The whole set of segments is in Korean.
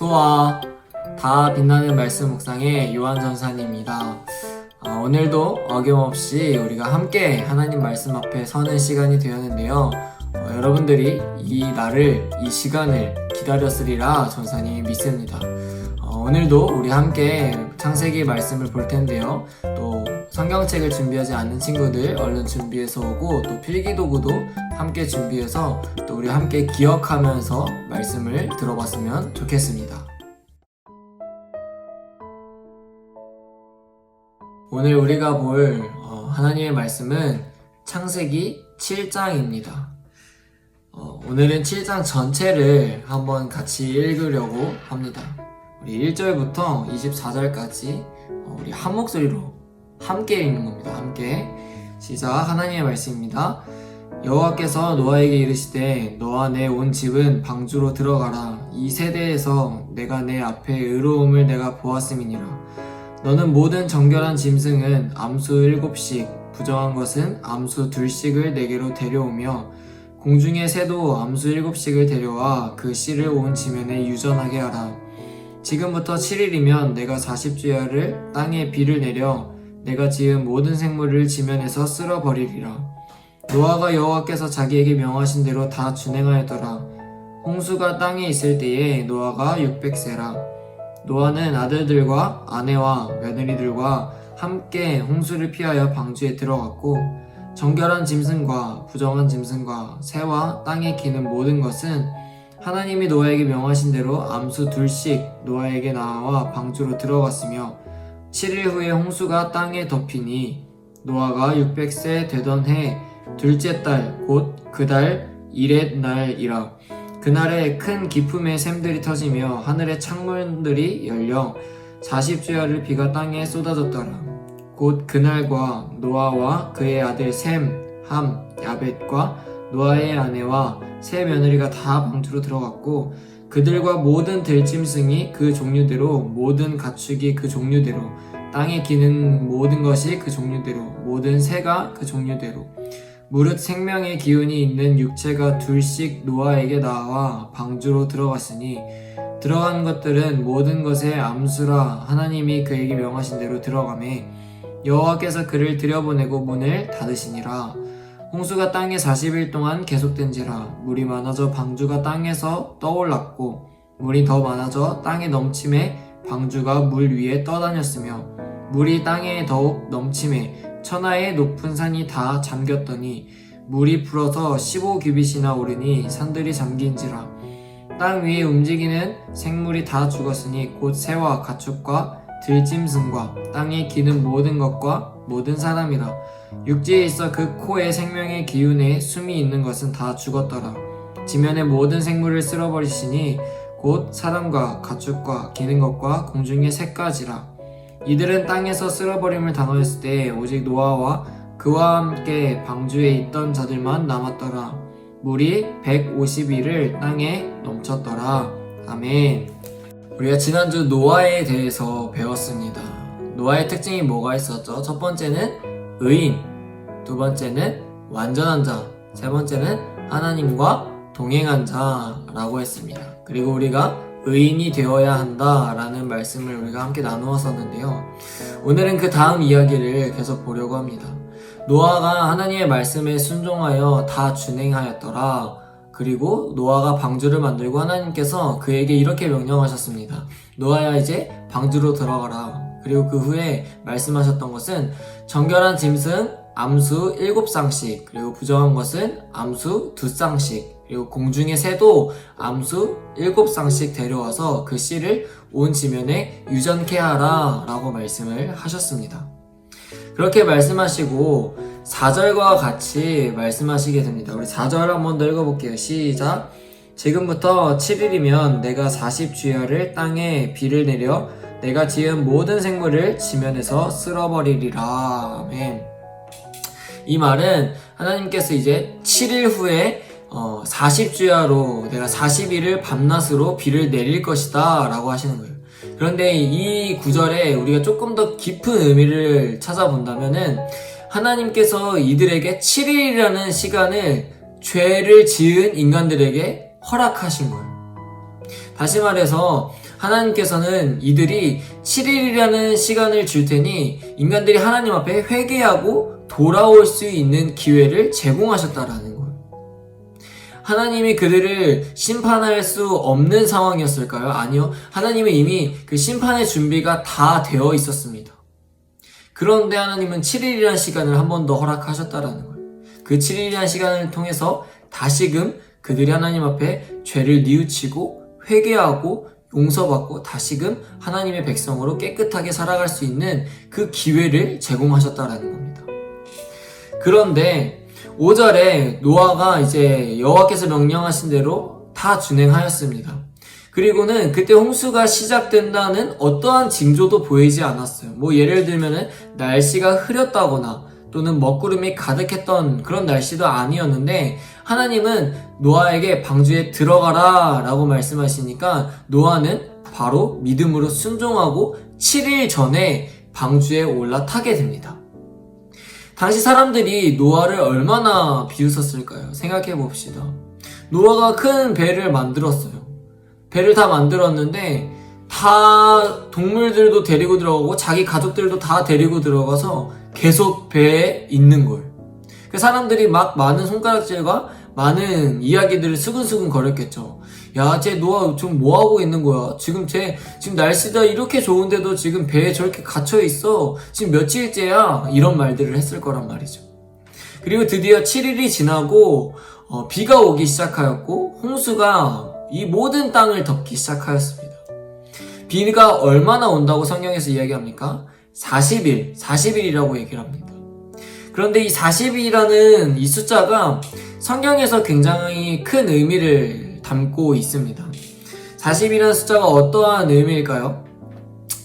소아 다 빛나는 말씀 묵상의 요한 전사님입니다. 오늘도 어김없이 우리가 함께 하나님 말씀 앞에 서는 시간이 되었는데요. 여러분들이 이 날을, 이 시간을 기다렸으리라 전사님이 믿습니다. 오늘도 우리 함께 창세기 말씀을 볼 텐데요. 또 성경책을 준비하지 않는 친구들 얼른 준비해서 오고, 또 필기도구도 함께 준비해서 또 우리 함께 기억하면서 말씀을 들어봤으면 좋겠습니다. 오늘 우리가 볼 하나님의 말씀은 창세기 7장입니다. 오늘은 7장 전체를 한번 같이 읽으려고 합니다. 우리 1절부터 24절까지 우리 한 목소리로 함께 읽는 겁니다. 함께 시작. 하나님의 말씀입니다. 여호와께서 노아에게 이르시되 너와 내 온 집은 방주로 들어가라. 이 세대에서 내가 내 앞에 의로움을 내가 보았음이니라. 너는 모든 정결한 짐승은 암수 7씩, 부정한 것은 암수 2씩을 내게로 데려오며 공중의 새도 암수 7씩을 데려와 그 씨를 온 지면에 유전하게 하라. 지금부터 7일이면 내가 40주야를 땅에 비를 내려 내가 지은 모든 생물을 지면에서 쓸어버리리라. 노아가 여호와께서 자기에게 명하신 대로 다 준행하였더라. 홍수가 땅에 있을 때에 노아가 600세라. 노아는 아들들과 아내와 며느리들과 함께 홍수를 피하여 방주에 들어갔고, 정결한 짐승과 부정한 짐승과 새와 땅에 기는 모든 것은 하나님이 노아에게 명하신 대로 암수 2씩 노아에게 나와 방주로 들어갔으며, 7일 후에 홍수가 땅에 덮이니 노아가 600세 되던 해 둘째 달 곧 그 달 이렛 날이라. 그날에 큰 기품의 샘들이 터지며 하늘의 창문들이 열려 40주야를 비가 땅에 쏟아졌더라. 곧 그날과 노아와 그의 아들 셈, 함, 야벳과 노아의 아내와 세 며느리가 다 방주로 들어갔고, 그들과 모든 들짐승이 그 종류대로, 모든 가축이 그 종류대로, 땅에 기는 모든 것이 그 종류대로, 모든 새가 그 종류대로, 무릇 생명의 기운이 있는 육체가 2씩 노아에게 나와 방주로 들어갔으니, 들어간 것들은 모든 것의 암수라 하나님이 그에게 명하신 대로 들어가매 여호와께서 그를 들여보내고 문을 닫으시니라. 홍수가 땅에 40일 동안 계속된지라. 물이 많아져 방주가 땅에서 떠올랐고, 물이 더 많아져 땅에 넘침에 방주가 물 위에 떠다녔으며, 물이 땅에 더욱 넘침에 천하의 높은 산이 다 잠겼더니 물이 불어서 15규빗이나 오르니 산들이 잠긴지라. 땅 위에 움직이는 생물이 다 죽었으니 곧 새와 가축과 들짐승과 땅에 기는 모든 것과 모든 사람이라. 육지에 있어 그 코에 생명의 기운에 숨이 있는 것은 다 죽었더라. 지면의 모든 생물을 쓸어버리시니 곧 사람과 가축과 기는 것과 공중의 새까지라. 이들은 땅에서 쓸어버림을 당하였을 때 오직 노아와 그와 함께 방주에 있던 자들만 남았더라. 물이 150일을 땅에 넘쳤더라. 아멘. 우리가 지난주 노아에 대해서 배웠습니다. 노아의 특징이 뭐가 있었죠? 첫 번째는 의인, 두 번째는 완전한 자, 세 번째는 하나님과 동행한 자라고 했습니다. 그리고 우리가 의인이 되어야 한다라는 말씀을 우리가 함께 나누었었는데요. 오늘은 그 다음 이야기를 계속 보려고 합니다. 노아가 하나님의 말씀에 순종하여 다 준행하였더라. 그리고 노아가 방주를 만들고 하나님께서 그에게 이렇게 명령하셨습니다. 노아야, 이제 방주로 들어가라. 그리고 그 후에 말씀하셨던 것은 정결한 짐승 암수 7쌍씩, 그리고 부정한 것은 암수 2쌍씩, 그리고 공중의 새도 암수 7쌍씩 데려와서 그 씨를 온 지면에 유전케 하라 라고 말씀을 하셨습니다. 그렇게 말씀하시고 4절과 같이 말씀하시게 됩니다. 우리 4절 한번 더 읽어볼게요. 시작. 지금부터 7일이면 내가 40주야를 땅에 비를 내려 내가 지은 모든 생물을 지면에서 쓸어버리리라. 아멘. 이 말은 하나님께서 이제 7일 후에 40주야로 내가 40일을 밤낮으로 비를 내릴 것이다 라고 하시는 거예요. 그런데 이 구절에 우리가 조금 더 깊은 의미를 찾아본다면은 하나님께서 이들에게 7일이라는 시간을 죄를 지은 인간들에게 허락하신 거예요. 다시 말해서 하나님께서는 이들이 7일이라는 시간을 줄 테니 인간들이 하나님 앞에 회개하고 돌아올 수 있는 기회를 제공하셨다라는 거예요. 하나님이 그들을 심판할 수 없는 상황이었을까요? 아니요. 하나님은 이미 그 심판의 준비가 다 되어 있었습니다. 그런데 하나님은 7일이라는 시간을 한 번 더 허락하셨다라는 거예요. 그 7일이라는 시간을 통해서 다시금 그들이 하나님 앞에 죄를 뉘우치고 회개하고 용서받고 다시금 하나님의 백성으로 깨끗하게 살아갈 수 있는 그 기회를 제공하셨다라는 겁니다. 그런데 5절에 노아가 이제 여호와께서 명령하신 대로 다 준행하였습니다. 그리고는 그때 홍수가 시작된다는 어떠한 징조도 보이지 않았어요. 뭐 예를 들면은 날씨가 흐렸다거나 또는 먹구름이 가득했던 그런 날씨도 아니었는데 하나님은 노아에게 방주에 들어가라 라고 말씀하시니까 노아는 바로 믿음으로 순종하고 7일 전에 방주에 올라타게 됩니다. 당시 사람들이 노아를 얼마나 비웃었을까요? 생각해 봅시다. 노아가 큰 배를 만들었어요. 배를 다 만들었는데 다 동물들도 데리고 들어가고 자기 가족들도 다 데리고 들어가서 계속 배에 있는 거예요. 그 사람들이 막 많은 손가락질과 많은 이야기들을 수근수근 거렸겠죠. 야, 쟤 노아 지금 뭐 하고 있는 거야? 지금 날씨가 이렇게 좋은데도 지금 배에 저렇게 갇혀 있어. 지금 며칠째야? 이런 말들을 했을 거란 말이죠. 그리고 드디어 7일이 지나고 비가 오기 시작하였고 홍수가 이 모든 땅을 덮기 시작하였습니다. 비가 얼마나 온다고 성경에서 이야기합니까? 40일이라고 얘기를 합니다. 그런데 이 40이라는 이 숫자가 성경에서 굉장히 큰 의미를 담고 있습니다. 40이라는 숫자가 어떠한 의미일까요?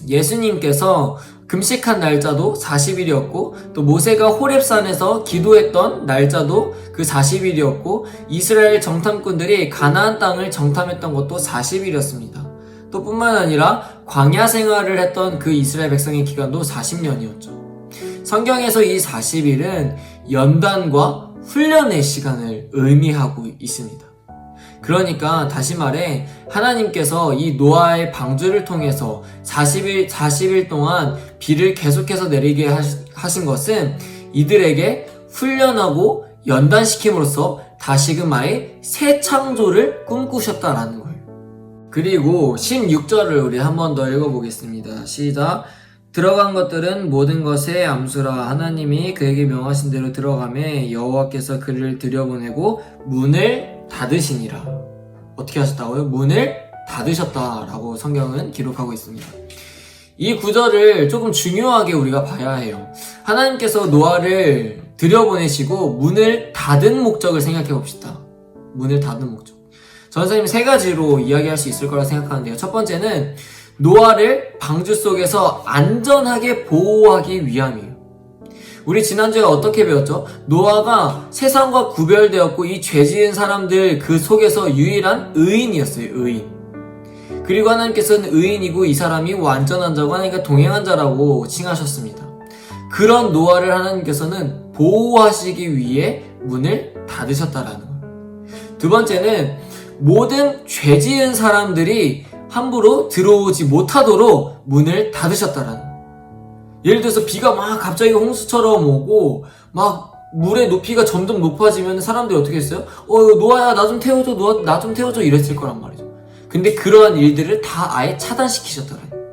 예수님께서 금식한 날짜도 40일이었고 또 모세가 호렙산에서 기도했던 날짜도 그 40일이었고 이스라엘 정탐꾼들이 가나안 땅을 정탐했던 것도 40일이었습니다. 또 뿐만 아니라 광야 생활을 했던 그 이스라엘 백성의 기간도 40년이었죠. 성경에서 이 40일은 연단과 훈련의 시간을 의미하고 있습니다. 그러니까 다시 말해 하나님께서 이 노아의 방주를 통해서 40일 동안 비를 계속해서 내리게 하신 것은 이들에게 훈련하고 연단시킴으로써 다시금 아예 새 창조를 꿈꾸셨다라는 거예요. 그리고 16절을 우리 한 번 더 읽어보겠습니다. 시작. 들어간 것들은 모든 것의 암수라. 하나님이 그에게 명하신 대로 들어가매 여호와께서 그를 들여보내고 문을 닫으시니라. 어떻게 하셨다고요? 문을 닫으셨다라고 성경은 기록하고 있습니다. 이 구절을 조금 중요하게 우리가 봐야 해요. 하나님께서 노아를 들여보내시고 문을 닫은 목적을 생각해 봅시다. 문을 닫은 목적. 전사님 세 가지로 이야기할 수 있을 거라 생각하는데요. 첫 번째는 노아를 방주 속에서 안전하게 보호하기 위함이에요. 우리 지난주에 어떻게 배웠죠? 노아가 세상과 구별되었고 이 죄지은 사람들 그 속에서 유일한 의인이었어요. 의인. 그리고 하나님께서는 의인이고 이 사람이 완전한 자고 하나님과 동행한 자라고 칭하셨습니다. 그런 노아를 하나님께서는 보호하시기 위해 문을 닫으셨다라는 거예요. 두 번째는 모든 죄지은 사람들이 함부로 들어오지 못하도록 문을 닫으셨다라는 거예요. 예를 들어서 비가 막 갑자기 홍수처럼 오고 막 물의 높이가 점점 높아지면 사람들이 어떻게 했어요? 노아야 나 좀 태워줘, 노아 나 좀 태워줘 이랬을 거란 말이죠. 근데 그러한 일들을 다 아예 차단시키셨다라는 거예요.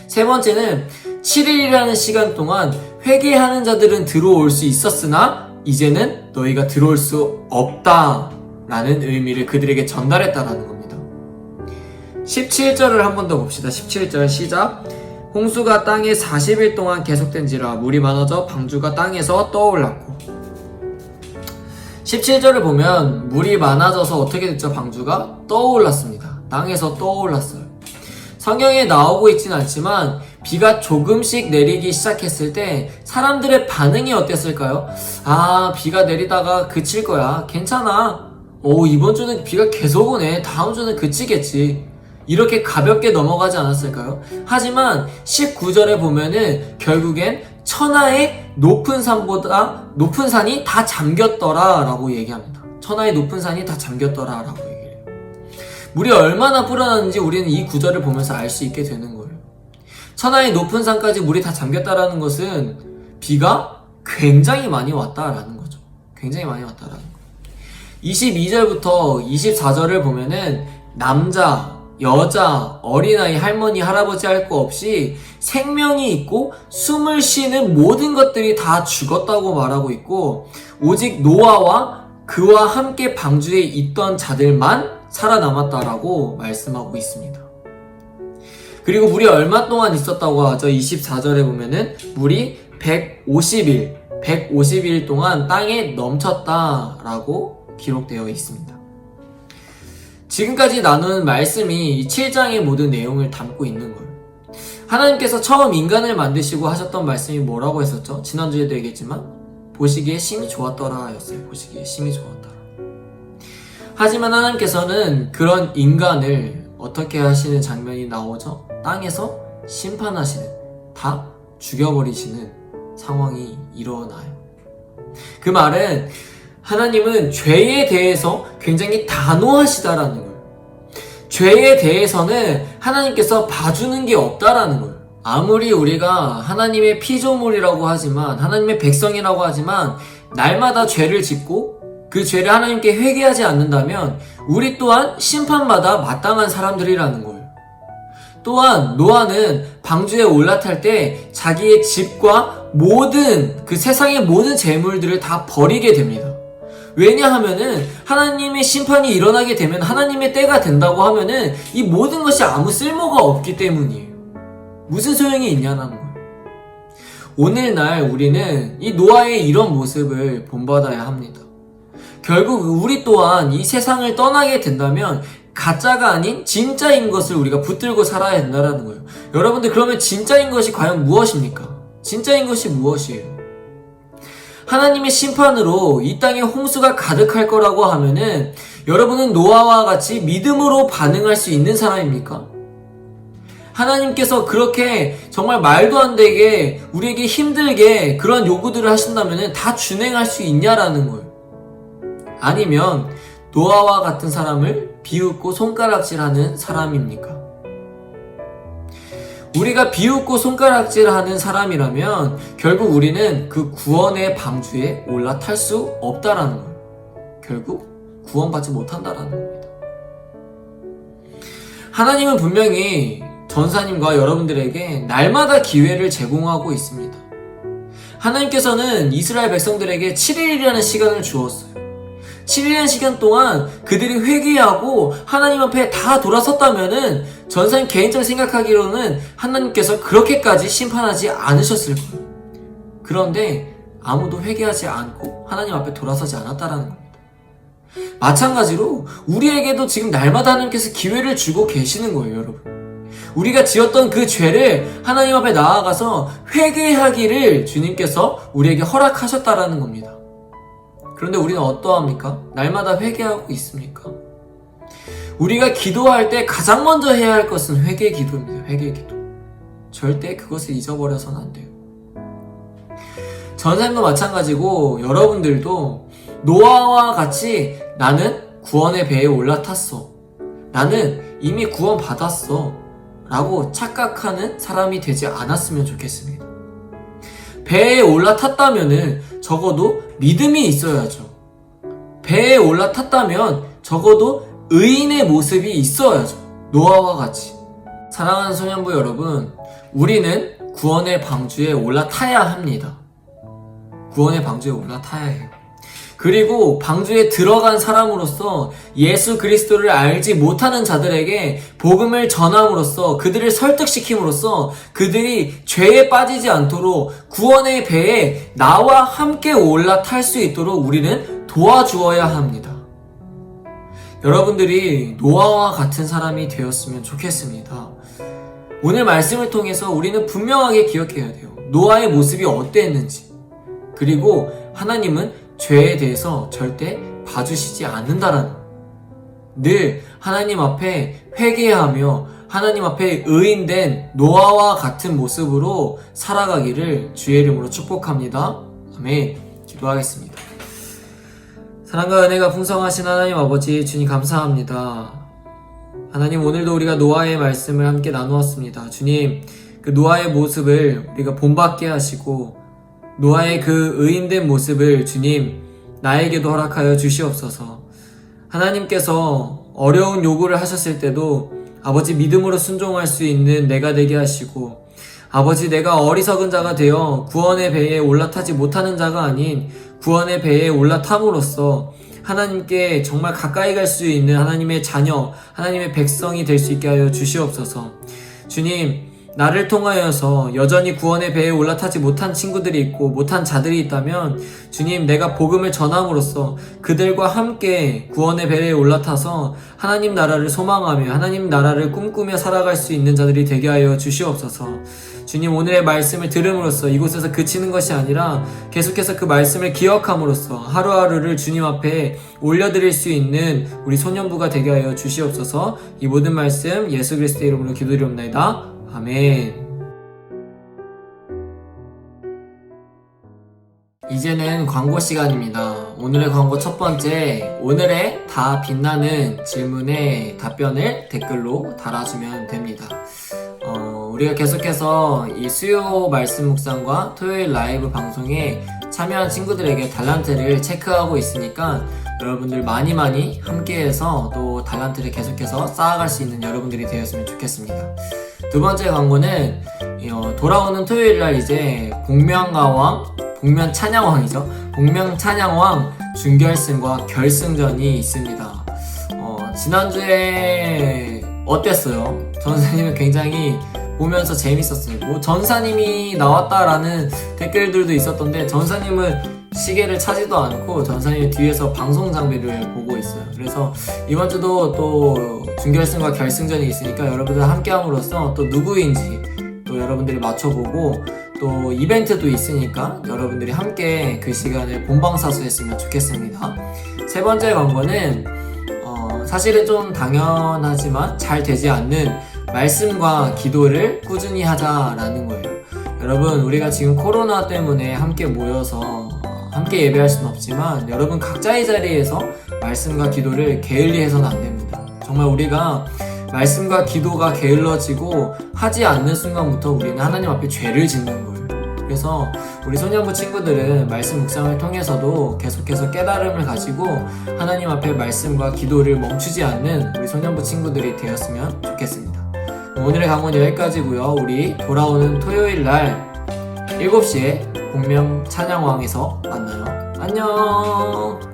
세 번째는 7일이라는 시간 동안 회개하는 자들은 들어올 수 있었으나 이제는 너희가 들어올 수 없다라는 의미를 그들에게 전달했다라는 겁니다. 17절을 한 번 더 봅시다. 17절 시작. 홍수가 땅에 40일 동안 계속된지라 물이 많아져 방주가 땅에서 떠올랐고. 17절을 보면 물이 많아져서 어떻게 됐죠? 방주가 떠올랐습니다. 땅에서 떠올랐어요. 성경에 나오고 있진 않지만 비가 조금씩 내리기 시작했을 때 사람들의 반응이 어땠을까요? 비가 내리다가 그칠 거야. 괜찮아. 이번 주는 비가 계속 오네. 다음 주는 그치겠지. 이렇게 가볍게 넘어가지 않았을까요? 하지만 19절에 보면은 결국엔 천하의 높은 산이 다 잠겼더라 라고 얘기합니다. 천하의 높은 산이 다 잠겼더라 라고 얘기해요. 물이 얼마나 불어나는지 우리는 이 구절을 보면서 알 수 있게 되는 거예요. 천하의 높은 산까지 물이 다 잠겼다라는 것은 비가 굉장히 많이 왔다라는 거죠. 굉장히 많이 왔다라는 거. 22절부터 24절을 보면은 남자, 여자, 어린아이, 할머니, 할아버지 할 거 없이 생명이 있고 숨을 쉬는 모든 것들이 다 죽었다고 말하고 있고, 오직 노아와 그와 함께 방주에 있던 자들만 살아남았다라고 말씀하고 있습니다. 그리고 물이 얼마 동안 있었다고 하죠? 24절에 보면은 물이 150일 동안 땅에 넘쳤다라고 기록되어 있습니다. 지금까지 나눈 말씀이 7장의 모든 내용을 담고 있는 거예요. 하나님께서 처음 인간을 만드시고 하셨던 말씀이 뭐라고 했었죠? 지난주에도 얘기했지만 보시기에 심히 좋았더라 였어요. 보시기에 심히 좋았더라. 하지만 하나님께서는 그런 인간을 어떻게 하시는 장면이 나오죠? 땅에서 심판하시는, 다 죽여버리시는 상황이 일어나요. 그 말은 하나님은 죄에 대해서 굉장히 단호하시다라는 거예요. 죄에 대해서는 하나님께서 봐주는 게 없다라는 거예요. 아무리 우리가 하나님의 피조물이라고 하지만, 하나님의 백성이라고 하지만 날마다 죄를 짓고 그 죄를 하나님께 회개하지 않는다면 우리 또한 심판마다 마땅한 사람들이라는 거예요. 또한 노아는 방주에 올라탈 때 자기의 집과 모든 그 세상의 모든 재물들을 다 버리게 됩니다. 왜냐하면은 하나님의 심판이 일어나게 되면, 하나님의 때가 된다고 하면은 이 모든 것이 아무 쓸모가 없기 때문이에요. 무슨 소용이 있냐는 거예요. 오늘날 우리는 이 노아의 이런 모습을 본받아야 합니다. 결국 우리 또한 이 세상을 떠나게 된다면 가짜가 아닌 진짜인 것을 우리가 붙들고 살아야 된다는 거예요. 여러분들, 그러면 진짜인 것이 과연 무엇입니까? 진짜인 것이 무엇이에요? 하나님의 심판으로 이 땅에 홍수가 가득할 거라고 하면은 여러분은 노아와 같이 믿음으로 반응할 수 있는 사람입니까? 하나님께서 그렇게 정말 말도 안 되게 우리에게 힘들게 그런 요구들을 하신다면은 다 준행할 수 있냐라는 거예요. 아니면 노아와 같은 사람을 비웃고 손가락질하는 사람입니까? 우리가 비웃고 손가락질하는 사람이라면 결국 우리는 그 구원의 방주에 올라탈 수 없다라는 거예요. 결국 구원받지 못한다라는 겁니다. 하나님은 분명히 전사님과 여러분들에게 날마다 기회를 제공하고 있습니다. 하나님께서는 이스라엘 백성들에게 7일이라는 시간을 주었어요. 7일이라는 시간 동안 그들이 회개하고 하나님 앞에 다 돌아섰다면은 전사님 개인적으로 생각하기로는 하나님께서 그렇게까지 심판하지 않으셨을 거예요. 그런데 아무도 회개하지 않고 하나님 앞에 돌아서지 않았다라는 겁니다. 마찬가지로 우리에게도 지금 날마다 하나님께서 기회를 주고 계시는 거예요, 여러분. 우리가 지었던 그 죄를 하나님 앞에 나아가서 회개하기를 주님께서 우리에게 허락하셨다라는 겁니다. 그런데 우리는 어떠합니까? 날마다 회개하고 있습니까? 우리가 기도할 때 가장 먼저 해야 할 것은 회개 기도입니다. 회개 기도. 절대 그것을 잊어버려서는 안 돼요. 전사님도 마찬가지고 여러분들도 노아와 같이 나는 구원의 배에 올라탔어, 나는 이미 구원받았어 라고 착각하는 사람이 되지 않았으면 좋겠습니다. 배에 올라탔다면은 적어도 믿음이 있어야죠. 배에 올라탔다면 적어도 의인의 모습이 있어야죠. 노아와 같이. 사랑하는 소년부 여러분, 우리는 구원의 방주에 올라타야 합니다. 구원의 방주에 올라타야 해요. 그리고 방주에 들어간 사람으로서 예수 그리스도를 알지 못하는 자들에게 복음을 전함으로써, 그들을 설득시킴으로써 그들이 죄에 빠지지 않도록 구원의 배에 나와 함께 올라탈 수 있도록 우리는 도와주어야 합니다. 여러분들이 노아와 같은 사람이 되었으면 좋겠습니다. 오늘 말씀을 통해서 우리는 분명하게 기억해야 돼요. 노아의 모습이 어땠는지. 그리고 하나님은 죄에 대해서 절대 봐주시지 않는다라는, 늘 하나님 앞에 회개하며 하나님 앞에 의인된 노아와 같은 모습으로 살아가기를 주의 이름으로 축복합니다. 아멘. 기도하겠습니다. 사랑과 은혜가 풍성하신 하나님 아버지, 주님 감사합니다. 하나님, 오늘도 우리가 노아의 말씀을 함께 나누었습니다. 주님, 그 노아의 모습을 우리가 본받게 하시고 노아의 그 의인된 모습을 주님 나에게도 허락하여 주시옵소서. 하나님께서 어려운 요구를 하셨을 때도 아버지 믿음으로 순종할 수 있는 내가 되게 하시고, 아버지 내가 어리석은 자가 되어 구원의 배에 올라타지 못하는 자가 아닌 구원의 배에 올라탐으로써 하나님께 정말 가까이 갈 수 있는 하나님의 자녀, 하나님의 백성이 될 수 있게 하여 주시옵소서. 주님, 나를 통하여서 여전히 구원의 배에 올라타지 못한 친구들이 있고 못한 자들이 있다면 주님, 내가 복음을 전함으로써 그들과 함께 구원의 배에 올라타서 하나님 나라를 소망하며 하나님 나라를 꿈꾸며 살아갈 수 있는 자들이 되게 하여 주시옵소서. 주님, 오늘의 말씀을 들음으로써 이곳에서 그치는 것이 아니라 계속해서 그 말씀을 기억함으로써 하루하루를 주님 앞에 올려드릴 수 있는 우리 소년부가 되게 하여 주시옵소서. 이 모든 말씀 예수 그리스도의 이름으로 기도드리옵나이다. 아멘. 이제는 광고 시간입니다. 오늘의 광고 첫 번째, 오늘의 다 빛나는 질문에 답변을 댓글로 달아주면 됩니다. 우리가 계속해서 이 수요 말씀 묵상과 토요일 라이브 방송에 참여한 친구들에게 달란트를 체크하고 있으니까 여러분들 많이 함께해서 또 달란트를 계속해서 쌓아갈 수 있는 여러분들이 되었으면 좋겠습니다. 두 번째 광고는 돌아오는 토요일날 이제 복면 찬양왕이죠. 복면 찬양왕 준결승과 결승전이 있습니다. 지난주에 어땠어요? 전사님은 굉장히 보면서 재밌었어요. 뭐 전사님이 나왔다라는 댓글들도 있었던데 전사님은 시계를 차지도 않고 전사님이 뒤에서 방송 장비를 보고 있어요. 그래서 이번 주도 또 준결승과 결승전이 있으니까 여러분들 함께 함으로써 또 누구인지 또 여러분들이 맞춰보고 또 이벤트도 있으니까 여러분들이 함께 그 시간을 본방사수했으면 좋겠습니다. 세 번째 광고는 사실은 좀 당연하지만 잘 되지 않는 말씀과 기도를 꾸준히 하자라는 거예요. 여러분, 우리가 지금 코로나 때문에 함께 모여서 함께 예배할 수는 없지만 여러분 각자의 자리에서 말씀과 기도를 게을리해서는 안 됩니다. 정말 우리가 말씀과 기도가 게을러지고 하지 않는 순간부터 우리는 하나님 앞에 죄를 짓는 거예요. 그래서 우리 소년부 친구들은 말씀 묵상을 통해서도 계속해서 깨달음을 가지고 하나님 앞에 말씀과 기도를 멈추지 않는 우리 소년부 친구들이 되었으면 좋겠습니다. 오늘의 강원은 여기까지고요. 우리 돌아오는 토요일 날 7시에 복면 찬양왕에서 만나요. 안녕.